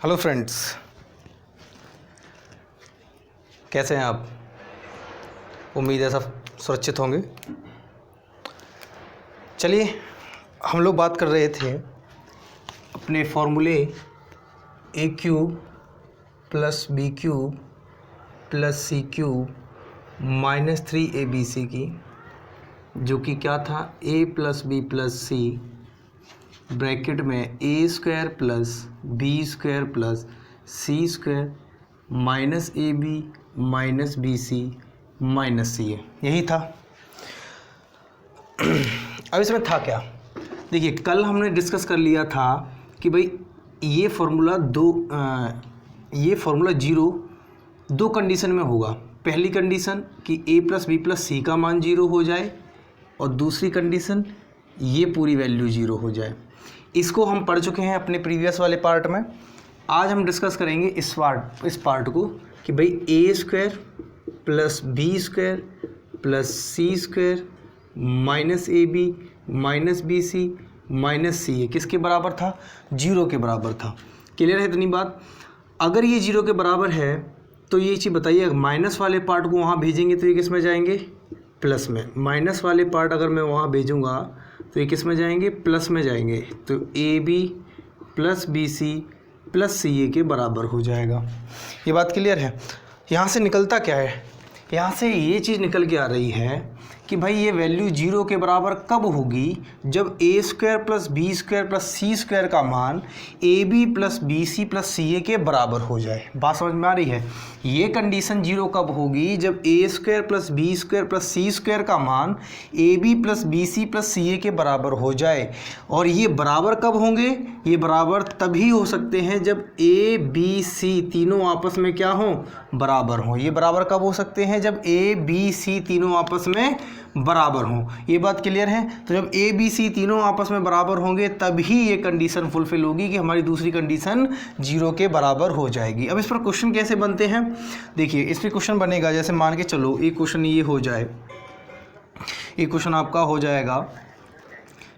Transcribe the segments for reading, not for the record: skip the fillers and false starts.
Hello friends, कैसे हैं आप। उम्मीद है सब सुरक्षित होंगे। चलिए, हम लोग बात कर रहे थे अपने फॉर्मूले A cube plus B cube plus C cube minus 3abc की, जो कि क्या था, a plus B plus C bracket में A square plus B square plus C square minus A B minus B C minus C A, यही था। अब इसमें था क्या, देखिए कल हमने डिस्कस कर लिया था कि भाई ये फॉर्मूला जीरो दो कंडीशन में होगा। पहली कंडीशन कि A plus B plus C का मान जीरो हो जाए, और दूसरी कंडीशन ये पूरी वैल्यू जीरो हो जाए। इसको हम पढ़ चुके हैं अपने प्रीवियस वाले पार्ट में। आज हम डिस्कस करेंगे इस पार्ट को कि भाई A square plus B square plus C square minus A B minus B C minus C A किसके बराबर था, जीरो के बराबर था। क्लियर है इतनी बात। अगर ये जीरो के बराबर है तो ये चीज़ बताइए, माइनस वाले पार्ट को वहाँ भेजेंगे तो ये किस में जाएंगे, प्लस में। माइनस वाले पार्ट अगर मैं वहाँ भेजूँगा तो ये किस में जाएंगे, प्लस में जाएंगे। तो A B plus B C plus C A के बराबर हो जाएगा। ये बात क्लियर है। यहाँ से निकलता क्या है, यहाँ से ये चीज़ निकल के आ रही है कि भाई ये वैल्यू जीरो के बराबर कब होगी, जब A square plus B square plus C square का मान A B plus B C plus C A के बराबर हो जाए। बात समझ में आ रही है। ये कंडीशन जीरो कब होगी, जब A square plus B square plus C square का मान A B plus B C plus C A के बराबर हो जाए। और ये बराबर कब होंगे, ये बराबर तभी हो सकते हैं जब ए बी सी तीनों आपस में क्या हों, बराबर हों। ये बराबर कब हो सकते हैं, जब ए बी सी तीनों आपस में बराबर हों। ये बात क्लियर है। तो जब ए बी सी तीनों आपस में बराबर होंगे तभी ये कंडीशन फुलफिल होगी कि हमारी दूसरी कंडीशन जीरो के बराबर हो जाएगी। अब इस पर क्वेश्चन कैसे बनते हैं, देखिए इस पर क्वेश्चन बनेगा, जैसे मान के चलो एक क्वेश्चन ये हो जाए, एक क्वेश्चन आपका हो जाएगा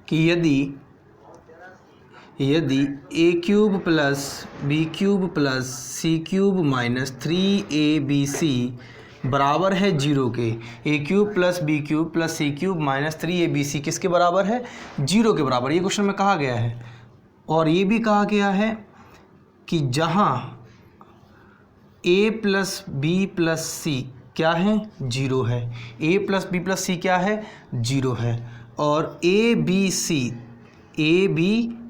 कि यदि A cube plus B cube plus C cube minus 3abc बराबर है जीरो के, A cube plus B cube plus C cube minus 3abc किसके बराबर है, जीरो के बराबर। ये क्वेश्चन में कहा गया है। और ये भी कहा गया है कि जहाँ ए प्लस बी प्लस सी क्या है, जीरो है, ए प्लस बी प्लस सी क्या है, जीरो है, और ए बी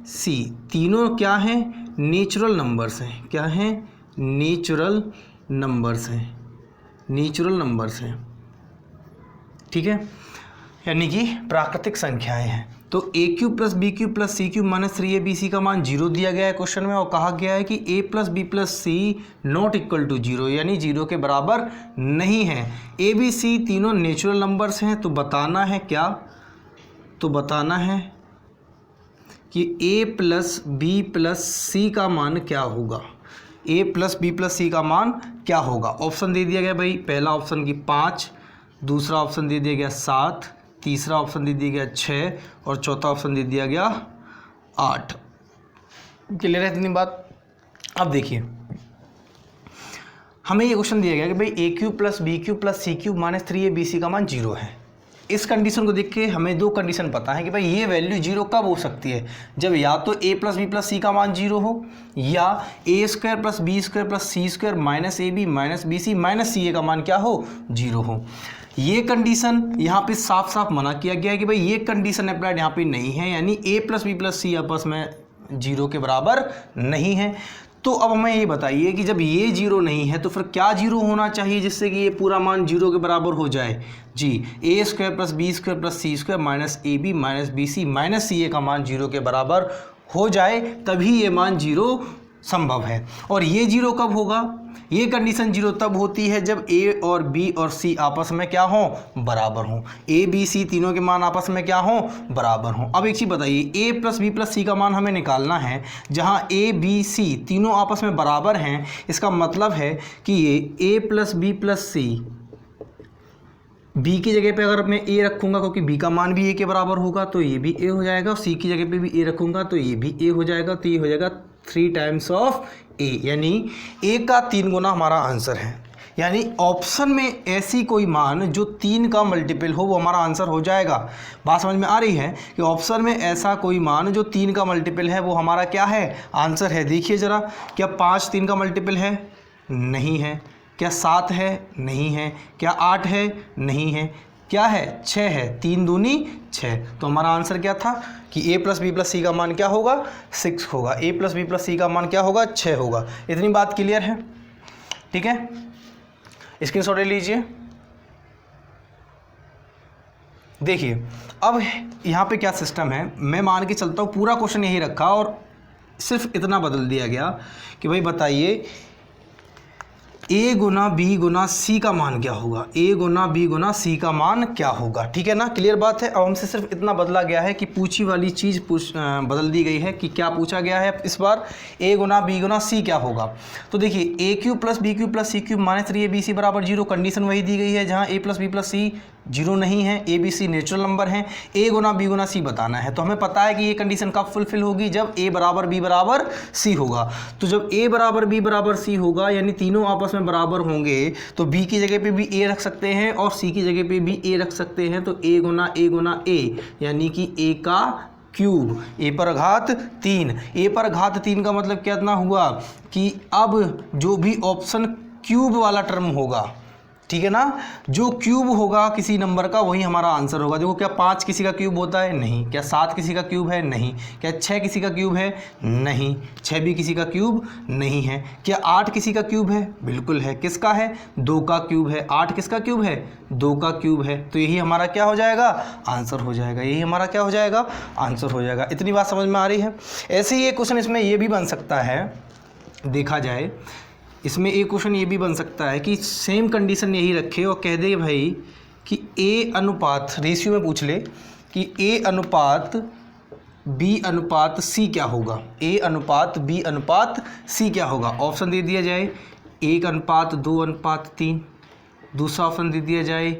सी तीनों क्या हैं, नेचुरल नंबर्स हैं। क्या हैं, नेचुरल नंबर्स हैं, नेचुरल नंबर्स हैं, ठीक है, यानी कि प्राकृतिक संख्याएं हैं। तो A cube plus B cube plus C cube minus 3abc का मान जीरो दिया गया है क्वेश्चन में, और कहा गया है कि A plus B plus C not equal to zero, यानी जीरो के बराबर नहीं है। ए बी सी तीनों नेचुरल नंबर्स हैं। तो बताना है क्या, तो बताना है कि A plus B plus C का मान क्या होगा, ए प्लस बी प्लस सी का मान क्या होगा। ऑप्शन दे दिया गया भाई, पहला ऑप्शन की 5, दूसरा ऑप्शन दे दिया गया 7, तीसरा ऑप्शन दे दिया गया 6, और चौथा ऑप्शन दे दिया गया 8। क्लियर है इतनी बात। अब देखिए हमें ये क्वेश्चन दिया गया कि भाई A cube plus B cube plus C cube minus 3abc का मान जीरो है। इस कंडीशन को देख के हमें दो कंडीशन पता है कि भाई ये वैल्यू जीरो कब हो सकती है, जब या तो A plus B plus C का मान जीरो हो, या A square plus B square plus C square minus A B minus B C minus C A का मान क्या हो, जीरो हो। ये कंडीशन यहाँ पे साफ साफ मना किया गया है कि भाई ये कंडीशन अप्लाइड यहाँ पे नहीं है, यानी ए प्लस बी प्लस सी आपस में जीरो के बराबर नहीं है। तो अब हमें ये बताइए कि जब ये जीरो नहीं है तो फिर क्या जीरो होना चाहिए जिससे कि ये पूरा मान जीरो के बराबर हो जाए। जी, A square plus B square plus C square minus A B minus B C minus C A का मान जीरो के बराबर हो जाए, तभी ये मान जीरो संभव है। और ये जीरो कब होगा, ये कंडीशन जीरो तब होती है जब ए और बी और सी आपस में क्या हों, बराबर हों। ए बी सी तीनों के मान आपस में क्या हों, बराबर हों। अब एक चीज़ बताइए, ए प्लस बी प्लस सी का मान हमें निकालना है, जहां ए बी सी तीनों आपस में बराबर हैं। इसका मतलब है कि ये ए प्लस बी प्लस सी, बी की जगह पे अगर मैं ए रखूँगा क्योंकि बी का मान भी ए के बराबर होगा तो ये भी ए हो जाएगा, और सी की जगह पे भी ए रखूँगा तो ये भी ए हो जाएगा, तो ये हो जाएगा 3 टाइम्स ऑफ ए, यानी ए का 3 गुना हमारा आंसर है। यानी ऑप्शन में ऐसी कोई मान जो 3 का मल्टीपल हो वो हमारा आंसर हो जाएगा। बात समझ में आ रही है कि ऑप्शन में ऐसा कोई मान जो 3 का मल्टीपल है वो हमारा क्या है, आंसर है। देखिए ज़रा, क्या 5 3 का मल्टीपल है? नहीं है। क्या 7 है? नहीं है। क्या 8 है? नहीं है। क्या है? 6 है। 3 दूनी 6। तो हमारा आंसर क्या था कि a plus B plus C का मान क्या होगा, 6 होगा। a plus B plus C का मान क्या होगा, 6 होगा। इतनी बात क्लियर है? ठीक है, स्क्रीनशॉट ले लीजिए। देखिए अब यहाँ पे क्या सिस्टम है, मैं मान के चलता हूँ पूरा क्वेश्चन यही रखा और सिर्फ इतना बदल दिया गया कि भाई बताइए a गुना बी गुना सी का मान क्या होगा, a गुना बी गुना सी का मान क्या होगा। ठीक है ना, क्लियर बात है। अब हमसे सिर्फ इतना बदला गया है कि पूछी वाली चीज़ बदल दी गई है कि क्या पूछा गया है इस बार, a गुना बी गुना सी क्या होगा। तो देखिए A cube plus B cube plus C cube minus 3ab बराबर 0, कंडीशन वही दी गई है जहाँ a plus B plus C 0 नहीं है, A B C natural number हैं। a गुना बी गुना सी बताना है, तो हमें पता है कि ये कंडीशन कब फुलफिल होगी, जब a बराबर b बराबर c होगा। तो जब a बराबर b बराबर c होगा यानी तीनों आपस में बराबर होंगे तो b की जगह पे भी a रख सकते हैं और c की जगह पे भी a रख सकते हैं। तो a गुना a यानी कि a का क्यूब, a पर घात 3। a पर घात 3 का मतलब कितना हुआ कि अब जो भी ऑप्शन क्यूब वाला टर्म होगा, ठीक है ना, जो क्यूब होगा किसी नंबर का वही हमारा आंसर होगा। देखो क्या 5 किसी का क्यूब होता है? नहीं। क्या 7 किसी का क्यूब है? नहीं। क्या 6 किसी का क्यूब है? नहीं। 6 भी किसी का क्यूब नहीं है। क्या 8 किसी का क्यूब है? बिल्कुल है। किसका है? 2 का क्यूब है। 8 किसका क्यूब है? 2 का क्यूब है। तो यही हमारा क्या हो जाएगा, आंसर हो जाएगा। यही हमारा क्या हो जाएगा, आंसर हो जाएगा। इतनी बात समझ में आ रही है? ऐसे ही एक क्वेश्चन इसमें ये भी बन सकता है, देखा जाए इसमें एक क्वेश्चन ये भी बन सकता है कि सेम कंडीशन यही रखे और कह दे भाई कि a अनुपात रेशियो में पूछ ले कि a अनुपात b अनुपात c क्या होगा, a अनुपात b अनुपात c क्या होगा। ऑप्शन दे दिया जाए 1 अनुपात 2 अनुपात 3, दूसरा ऑप्शन दे दिया जाए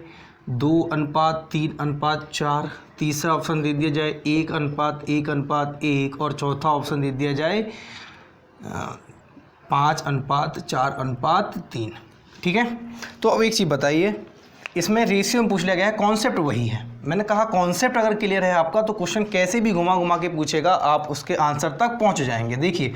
2 अनुपात 3 अनुपात 4, तीसरा ऑप्शन दे दिया जाए 1 अनुपात 1 अनुपात 1 और चौथा ऑप्शन दे दिया जाए 5 अनुपात 4 अनुपात 3। ठीक है, तो अब एक चीज़ बताइए, इसमें रेशियो में पूछ लिया गया है, कॉन्सेप्ट वही है। मैंने कहा कॉन्सेप्ट अगर क्लियर है आपका तो क्वेश्चन कैसे भी घुमा घुमा के पूछेगा आप उसके आंसर तक पहुंच जाएंगे। देखिए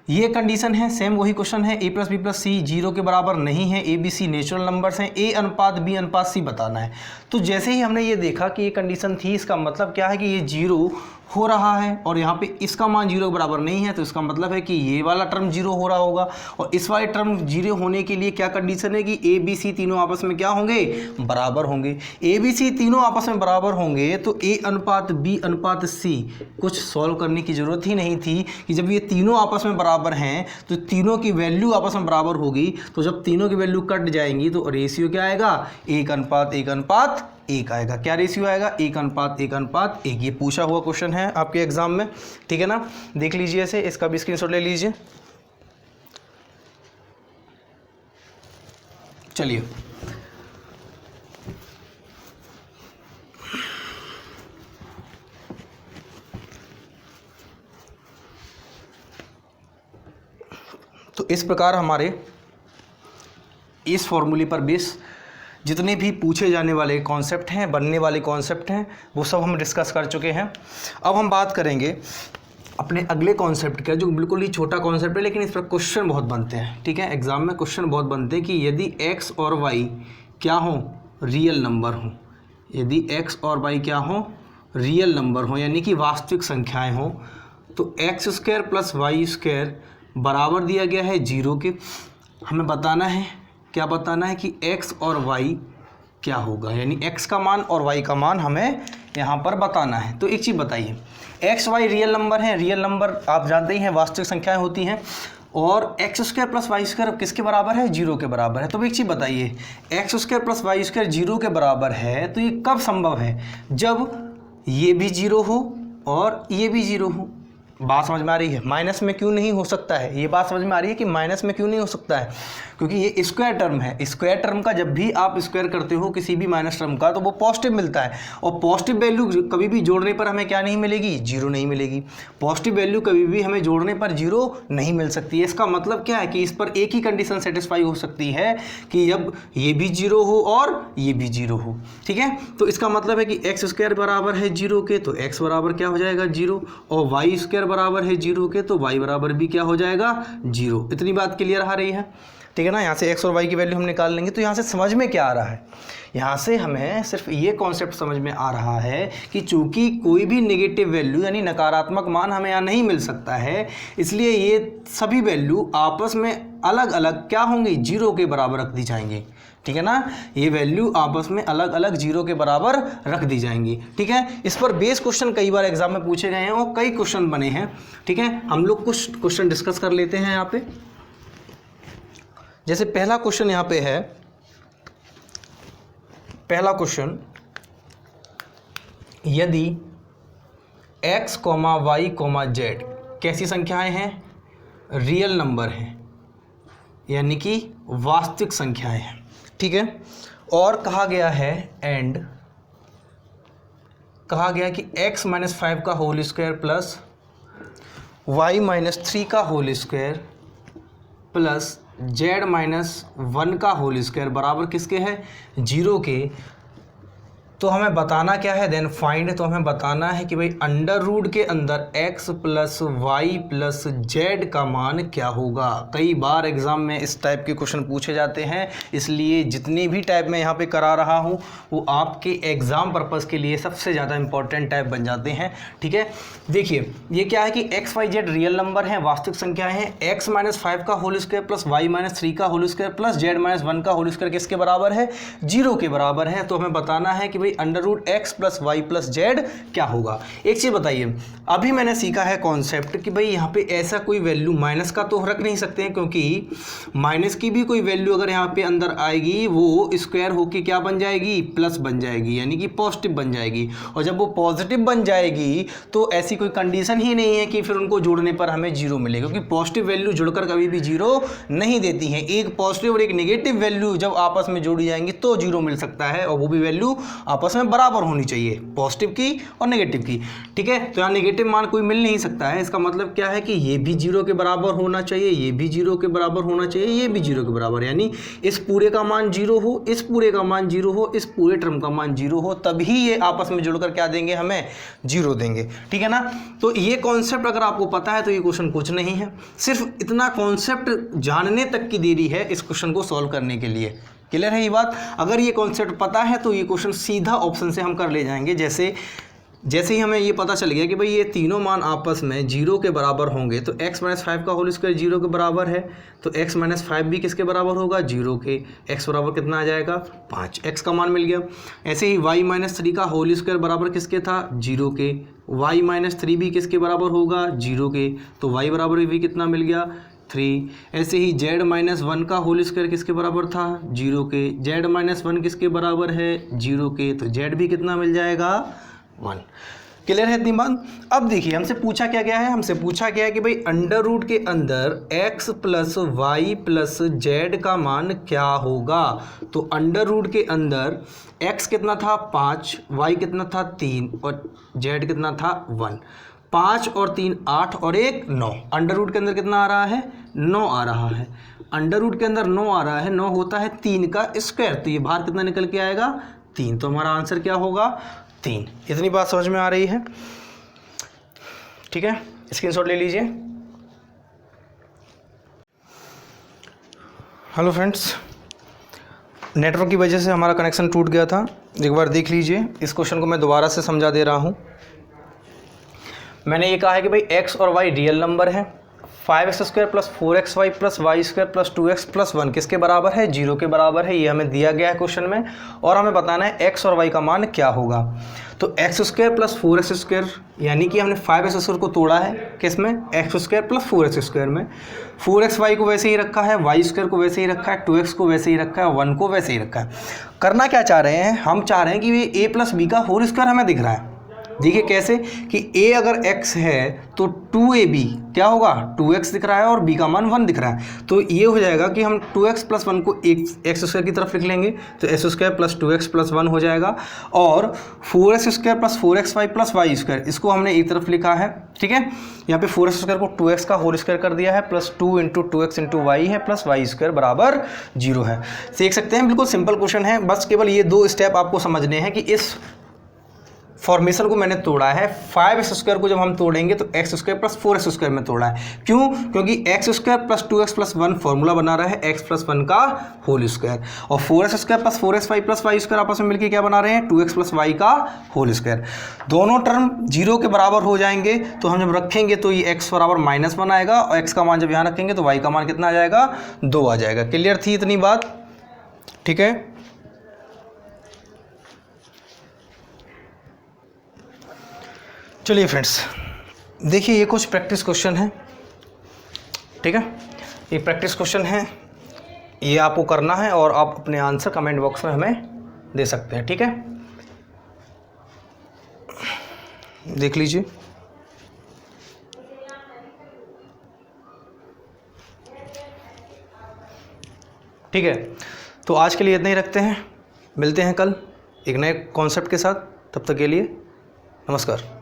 ये कंडीशन है, सेम वही क्वेश्चन है, a plus B plus C 0 के बराबर नहीं है, a B C natural numbers हैं, a अनुपात b अनुपात c बताना है। तो जैसे ही हमने ये देखा कि ये कंडीशन थी, इसका मतलब क्या है कि ये 0 हो रहा है और यहाँ पे इसका मान 0 के बराबर नहीं है, तो इसका मतलब है कि ये वाला टर्म 0 हो रहा होगा। और इस वाले टर्म 0 होने के लिए क्या कंडीशन है कि ए बी सी तीनों आपस में क्या होंगे, बराबर होंगे। ए बी सी तीनों आपस में बराबर होंगे तो a अनुपात b अनुपात c कुछ सॉल्व करने की ज़रूरत ही नहीं थी कि जब ये तीनों आपस में बराबर हैं तो तीनों की वैल्यू आपस में बराबर होगी। तो जब तीनों की वैल्यू कट जाएंगी तो रेशियो क्या आएगा, 1 अनुपात 1 अनुपात 1 आएगा। क्या रेशियो आएगा, 1 अनुपात 1 अनुपात 1। ये पूछा हुआ क्वेश्चन है आपके एग्जाम में, ठीक है ना। देख लीजिए इसे, इसका भी स्क्रीनशॉट ले लीजिए। चलिए तो इस प्रकार हमारे इस फॉर्मूले पर बेस जितने भी पूछे जाने वाले कॉन्सेप्ट हैं, बनने वाले कॉन्सेप्ट हैं, वो सब हम डिस्कस कर चुके हैं। अब हम बात करेंगे अपने अगले कॉन्सेप्ट का, जो बिल्कुल ही छोटा कॉन्सेप्ट है लेकिन इस पर क्वेश्चन बहुत बनते हैं। ठीक है, एग्जाम में क्वेश्चन बहुत बनते हैं कि यदि x और y क्या हो, रियल नंबर हो। यदि x और y क्या हो, रियल नंबर हो, यानी कि वास्तविक संख्याएँ हों, तो X square plus Y square बराबर दिया गया है 0 के। हमें बताना है, क्या बताना है कि x और y क्या होगा, यानी x का मान और y का मान हमें यहाँ पर बताना है। तो एक चीज़ बताइए, x y रियल नंबर है, रियल नंबर आप जानते ही हैं वास्तविक संख्याएं होती हैं, और X square plus Y square किसके बराबर है, 0 के बराबर है। तो एक चीज़ बताइए, X square plus Y square 0 के बराबर है तो ये कब संभव है, जब ये भी 0 हो और ये भी 0 हो। बात समझ में आ रही है? माइनस में क्यों नहीं हो सकता है, ये बात समझ में आ रही है कि माइनस में क्यों नहीं हो सकता है? क्योंकि ये स्क्वायर टर्म है। स्क्वायर टर्म का जब भी आप स्क्वायर करते हो किसी भी माइनस टर्म का, तो वो पॉजिटिव मिलता है, और पॉजिटिव वैल्यू कभी भी जोड़ने पर हमें क्या नहीं मिलेगी? जीरो नहीं मिलेगी। पॉजिटिव वैल्यू कभी भी हमें जोड़ने पर जीरो नहीं मिल सकती है। इसका मतलब क्या है कि इस पर एक ही कंडीशन सेटिस्फाई हो सकती है कि जब ये भी जीरो हो और ये भी जीरो हो। ठीक है, तो इसका मतलब है कि एक्स स्क्वायर बराबर है जीरो के, तो एक्स बराबर क्या हो जाएगा? जीरो। और वाई स्क्वायर बराबर है जीरो के, तो वाई बराबर भी क्या हो जाएगा? जीरो। इतनी बात क्लियर आ रही है? ठीक है ना। यहाँ से एक्स और वाई की वैल्यू हम निकाल लेंगे। तो यहाँ से समझ में क्या आ रहा है? यहाँ से हमें सिर्फ ये कॉन्सेप्ट समझ में आ रहा है कि चूंकि कोई भी नेगेटिव वैल्यू यानी नकारात्मक मान हमें यहाँ नहीं मिल सकता है, इसलिए ये सभी वैल्यू आपस में अलग अलग क्या होंगी? जीरो के बराबर रख दी जाएंगी। ठीक है ना, ये वैल्यू आपस में अलग अलग जीरो के बराबर रख दी जाएंगी। ठीक है, इस पर बेस क्वेश्चन कई बार एग्जाम में पूछे गए हैं और कई क्वेश्चन बने हैं। ठीक है, हम लोग कुछ क्वेश्चन डिस्कस कर लेते हैं यहाँ पे। जैसे पहला क्वेश्चन यहाँ पे है, पहला क्वेश्चन, यदि x, y, z कैसी संख्याएं हैं? रियल नंबर हैं, यानी कि वास्तविक संख्याएं हैं। ठीक है, और कहा गया है एंड कहा गया कि x - 5 का होल स्क्वायर प्लस y - 3 का होल स्क्वायर प्लस z - 1 का होल स्क्वायर बराबर किसके है? जीरो के। तो हमें बताना क्या है? Then find. तो हमें बताना है कि भाई अंडर रूट के अंदर x plus Y plus Z का मान क्या होगा। कई बार एग्जाम में इस टाइप के क्वेश्चन पूछे जाते हैं, इसलिए जितने भी टाइप मैं यहाँ पे करा रहा हूँ वो आपके एग्ज़ाम पर्पज़ के लिए सबसे ज़्यादा इंपॉर्टेंट टाइप बन जाते हैं। ठीक है, देखिए ये क्या है कि x, y, z real number हैं, वास्तविक संख्याएँ हैं। x - 5 का होल स्क्वायर प्लस y - 3 का होल स्क्वायर प्लस z - 1 का होल स्क्वायर किसके बराबर है? जीरो के बराबर है। तो हमें बताना है कि under root X plus Y plus Z क्या होगा। एक चीज़ बताइए, अभी मैंने सीखा है कॉन्सेप्ट कि भाई यहाँ पे ऐसा कोई वैल्यू माइनस का तो रख नहीं सकते हैं, क्योंकि माइनस की भी कोई वैल्यू अगर यहाँ पे अंदर आएगी वो स्क्वायर होके क्या बन जाएगी? प्लस बन जाएगी, यानी कि पॉजिटिव बन जाएगी। और जब वो पॉजिटिव बन जाएगी तो ऐसी कोई कंडीशन ही नहीं है कि फिर उनको जोड़ने पर हमें जीरो मिलेगा, क्योंकि पॉजिटिव वैल्यू जुड़कर कभी भी जीरो नहीं देती हैं। एक पॉजिटिव और एक नेगेटिव वैल्यू जब आपस में जोड़ी जाएंगी तो जीरो मिल सकता है, और वो भी वैल्यू आपस में बराबर होनी चाहिए, पॉजिटिव की और नेगेटिव की। ठीक है, तो यहाँ नेगेटिव मान कोई मिल नहीं सकता है। इसका मतलब क्या है कि ये भी जीरो के बराबर होना चाहिए, ये भी जीरो के बराबर होना चाहिए, ये भी जीरो के बराबर, यानी इस पूरे का मान जीरो हो, इस पूरे का मान जीरो हो, इस पूरे टर्म का मान जीरो हो, तभी ये आपस में जुड़कर क्या देंगे? हमें जीरो देंगे। ठीक है ना, तो ये कॉन्सेप्ट अगर आपको पता है तो ये क्वेश्चन कुछ नहीं है, सिर्फ इतना कॉन्सेप्ट जानने तक की देरी है इस क्वेश्चन को सॉल्व करने के लिए। क्लियर है ये बात? अगर ये कॉन्सेप्ट पता है तो ये क्वेश्चन सीधा ऑप्शन से हम कर ले जाएंगे। जैसे ही हमें ये पता चल गया कि भाई ये तीनों मान आपस में जीरो के बराबर होंगे, तो x - 5 का होल स्क्वायर जीरो के बराबर है, तो x - 5 भी किसके बराबर होगा? जीरो के। x बराबर कितना आ जाएगा? 5, x का मान मिल गया। ऐसे ही y - 3 का होल स्क्वायर बराबर किसके था? जीरो के। y - 3 भी किसके बराबर होगा? जीरो के, तो y बराबर भी कितना मिल गया? 3। ऐसे ही z - 1 का होल स्क्वायर किसके बराबर था? जीरो के। z - 1 किसके बराबर है? जीरो के, तो z भी कितना मिल जाएगा? 1। क्लियर है इतनी बात? अब देखिए हमसे पूछा क्या गया है? हमसे पूछा गया है कि भाई अंडर रूट के अंदर x plus Y plus Z का मान क्या होगा। तो अंडर रूट के अंदर x कितना था? 5, y कितना था? 3 और z कितना था? 1। 5 और 3 8 और 1 9। अंडर रूट के अंदर कितना आ रहा है? 9 आ रहा है। अंडर रूट के अंदर 9 आ रहा है, 9 होता है 3 का स्क्वायर, तो ये बाहर कितना निकल के आएगा? 3। तो हमारा आंसर क्या होगा? 3। इतनी बात समझ में आ रही है? ठीक है, स्क्रीनशॉट ले लीजिए। हेलो फ्रेंड्स, नेटवर्क की वजह से हमारा कनेक्शन टूट गया था, एक बार देख लीजिए। इस क्वेश्चन को मैं दोबारा से समझा दे रहा हूँ। मैंने ये कहा है कि भाई x और y रियल नंबर है। 5x² plus 4xy plus y² plus 2x plus 1 किसके बराबर है? जीरो के बराबर है। ये हमें दिया गया है क्वेश्चन में, और हमें बताना है x और y का मान क्या होगा। तो x² प्लस 4x², यानी कि हमने 5x² को तोड़ा है किस में? x² प्लस 4x² में। 4xy को वैसे ही रखा है, y² को वैसे ही रखा है, 2x को वैसे ही रखा है, 1 को वैसे ही रखा है। करना क्या चाह रहे हैं? हम चाह रहे हैं कि ये a प्लस बी का होल स्क्वायर हमें दिख रहा है, देखिए कैसे कि a अगर x है तो 2ab क्या होगा, 2x दिख रहा है और b का मान 1 दिख रहा है, तो ये हो जाएगा कि हम 2x + 1 को एक्स स्क्वायर की तरफ लिख लेंगे, तो x² + 2x + 1 हो जाएगा, और 4x² + 4xy + y² इसको हमने एक तरफ लिखा है, ठीक है। यहाँ पे 4x² को 2x का होल स्क्वायर कर दिया है, प्लस 2 × 2x × y है, प्लस y² बराबर 0 है। देख सकते हैं बिल्कुल सिंपल क्वेश्चन है, बस केवल ये 2 स्टेप आपको समझने हैं कि इस फॉर्मेशन को मैंने तोड़ा है। 5x² को जब हम तोड़ेंगे तो x² + 4x² में तोड़ा है, क्यों, क्योंकि x² + 2x + 1 फॉर्मूला बना रहा है x + 1 का होल स्क्वायर, और 4x² + 4xy + y² आपस में मिलकर क्या बना रहे हैं, 2x + y का होल स्क्वायर। दोनों टर्म 0 के बराबर हो जाएंगे, तो हम जब रखेंगे तो ये x बराबर -1 आएगा, और x का मान जब यहाँ रखेंगे तो y का मान कितना आ जाएगा, 2 आ जाएगा। क्लियर थी इतनी बात, ठीक है। चलिए फ्रेंड्स, देखिए ये कुछ प्रैक्टिस क्वेश्चन है, ठीक है। ये प्रैक्टिस क्वेश्चन है, ये आपको करना है और आप अपने आंसर कमेंट बॉक्स में हमें दे सकते हैं, ठीक है। देख लीजिए, ठीक है। तो आज के लिए इतना ही रखते हैं, मिलते हैं कल एक नए कॉन्सेप्ट के साथ, तब तक के लिए नमस्कार।